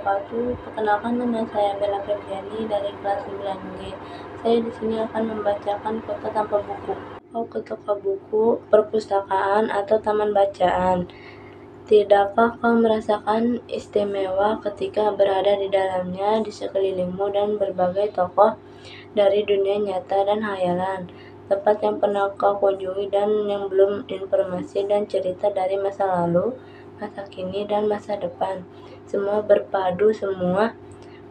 wabarakatuh. Perkenalkan, nama saya Bella Febriani dari kelas 9G. Saya di sini akan membacakan Kota Tanpa Buku. Kau ke toko buku, perpustakaan, atau taman bacaan. Tidakkah kau merasakan istimewa ketika berada di dalamnya, di sekelilingmu dan berbagai tokoh dari dunia nyata dan hayalan, tempat yang pernah kau kunjungi dan yang belum, informasi dan cerita dari masa lalu, masa kini, dan masa depan. Semua berpadu, semua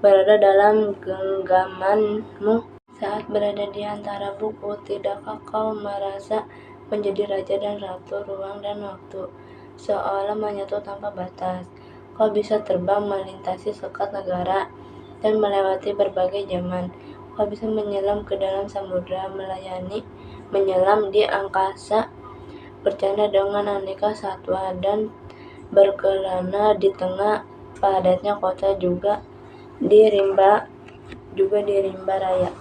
berada dalam genggamanmu. Saat berada di antara buku, tidakkah kau merasa menjadi raja dan ratu ruang dan waktu, seolah menyatu tanpa batas? Kau bisa terbang melintasi sekat negara dan melewati berbagai zaman. Kau bisa menyelam ke dalam samudra, menyelam di angkasa, bercanda dengan aneka satwa, dan berkelana di tengah padatnya kota, juga di rimba raya.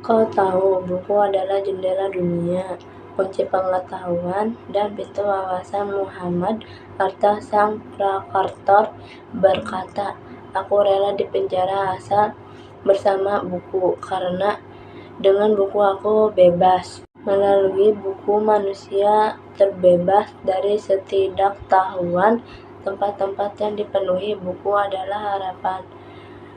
Kau tahu, buku adalah jendela dunia, kunci pengetahuan, dan pintu wawasan. Muhammad Hatta sang prakartor berkata, "Aku rela dipenjara asal bersama buku, karena dengan buku aku bebas." Melalui buku, manusia terbebas dari ketidaktahuan. Tempat-tempat yang dipenuhi buku adalah harapan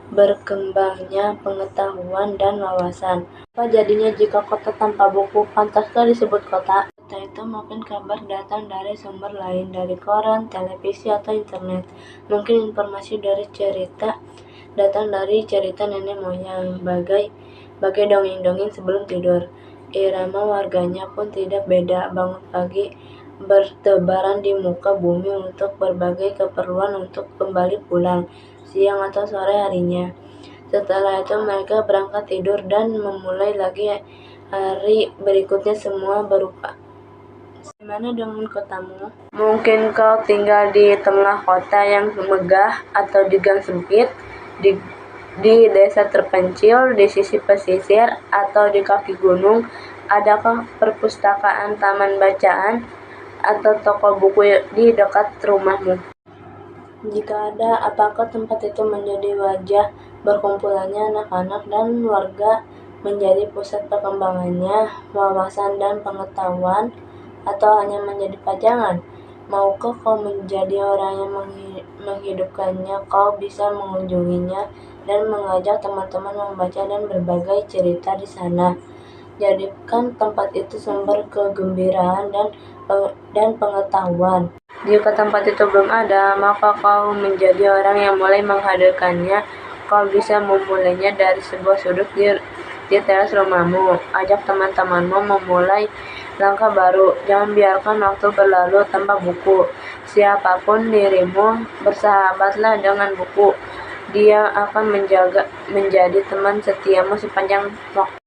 berkembangnya pengetahuan dan wawasan. Apa jadinya jika kota tanpa buku? Pantaskah disebut kota? Kota itu mungkin kabar datang dari sumber lain, dari koran, televisi, atau internet. Mungkin informasi dari cerita datang dari cerita nenek moyang, bagai dongeng-dongeng sebelum tidur. Irama warganya pun tidak beda. Bangun pagi, bertebaran di muka bumi untuk berbagai keperluan, untuk kembali pulang siang atau sore harinya. Setelah itu mereka berangkat tidur dan memulai lagi hari berikutnya. Semua berupa. Bagaimana dengan kotamu? Mungkin kau tinggal di tengah kota yang megah, atau di gang sempit, di desa terpencil, di sisi pesisir, atau di kaki gunung. Adakah perpustakaan, taman bacaan, atau toko buku di dekat rumahmu? Jika ada, apakah tempat itu menjadi wajah berkumpulannya anak-anak dan warga, menjadi pusat perkembangannya wawasan dan pengetahuan, atau hanya menjadi pajangan? Maukah kau menjadi orang yang menghidupkannya? Kau bisa mengunjunginya dan mengajak teman-teman membaca dan berbagai cerita di sana. Jadikan tempat itu sumber kegembiraan dan pengetahuan. Jika tempat itu belum ada, maka kau menjadi orang yang mulai menghadirkannya. Kau bisa memulainya dari sebuah sudut di teras rumahmu. Ajak teman-temanmu memulai langkah baru. Jangan biarkan waktu berlalu tanpa buku. Siapapun dirimu, bersahabatlah dengan buku. Dia akan menjadi teman setiamu sepanjang waktu.